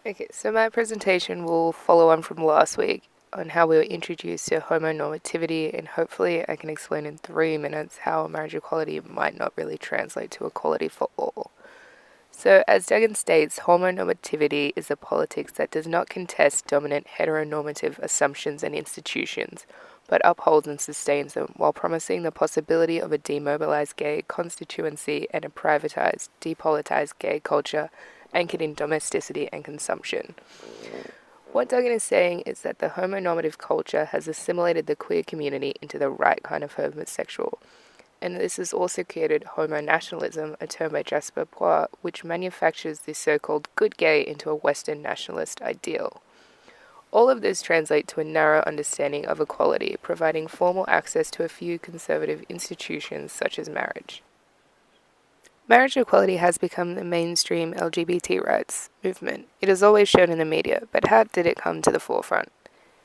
Okay, so my presentation will follow on from last week on how we were introduced to homonormativity, and hopefully I can explain in 3 minutes how marriage equality might not really translate to equality for all. So, as Duggan states, homonormativity is a politics that does not contest dominant heteronormative assumptions and institutions, but upholds and sustains them while promising the possibility of a demobilized gay constituency and a privatized, depolitized gay culture anchored in domesticity and consumption. What Duggan is saying is that the homonormative culture has assimilated the queer community into the right kind of homosexual, and this has also created homonationalism, a term by Jasper Poir, which manufactures the so-called good gay into a Western nationalist ideal. All of this translates to a narrow understanding of equality, providing formal access to a few conservative institutions such as marriage. Marriage equality has become the mainstream LGBT rights movement. It is always shown in the media, but how did it come to the forefront?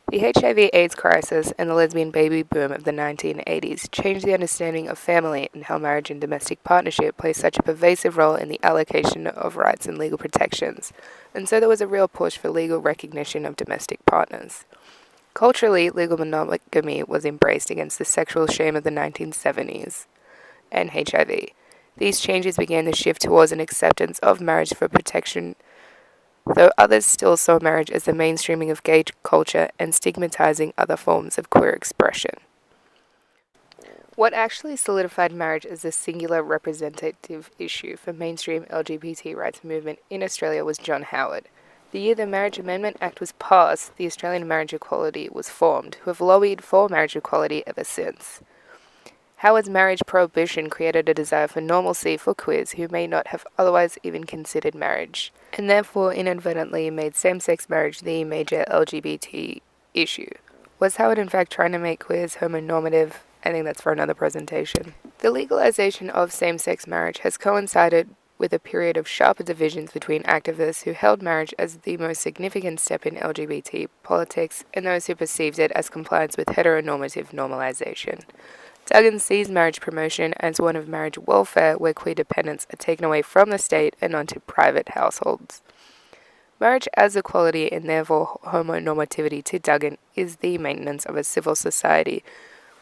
The HIV/AIDS crisis and the lesbian baby boom of the 1980s changed the understanding of family and how marriage and domestic partnership play such a pervasive role in the allocation of rights and legal protections, and so there was a real push for legal recognition of domestic partners. Culturally, legal monogamy was embraced against the sexual shame of the 1970s and HIV. These changes began the shift towards an acceptance of marriage for protection, though others still saw marriage as the mainstreaming of gay culture and stigmatizing other forms of queer expression. What actually solidified marriage as a singular representative issue for mainstream LGBT rights movement in Australia was John Howard. The year the Marriage Amendment Act was passed, the Australian Marriage Equality was formed, who have lobbied for marriage equality ever since. Howard's marriage prohibition created a desire for normalcy for queers who may not have otherwise even considered marriage, and therefore inadvertently made same-sex marriage the major LGBT issue. Was Howard in fact trying to make queers homonormative? I think that's for another presentation. The legalization of same-sex marriage has coincided with a period of sharper divisions between activists who held marriage as the most significant step in LGBT politics and those who perceived it as compliance with heteronormative normalization. Duggan sees marriage promotion as one of marriage welfare, where queer dependents are taken away from the state and onto private households. Marriage as equality and therefore homonormativity to Duggan is the maintenance of a civil society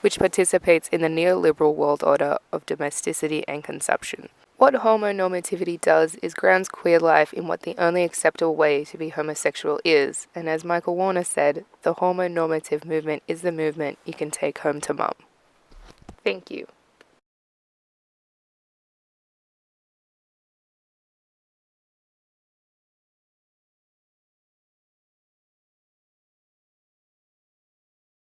which participates in the neoliberal world order of domesticity and consumption. What homonormativity does is grounds queer life in what the only acceptable way to be homosexual is, and as Michael Warner said, the homonormative movement is the movement you can take home to mum. Thank you.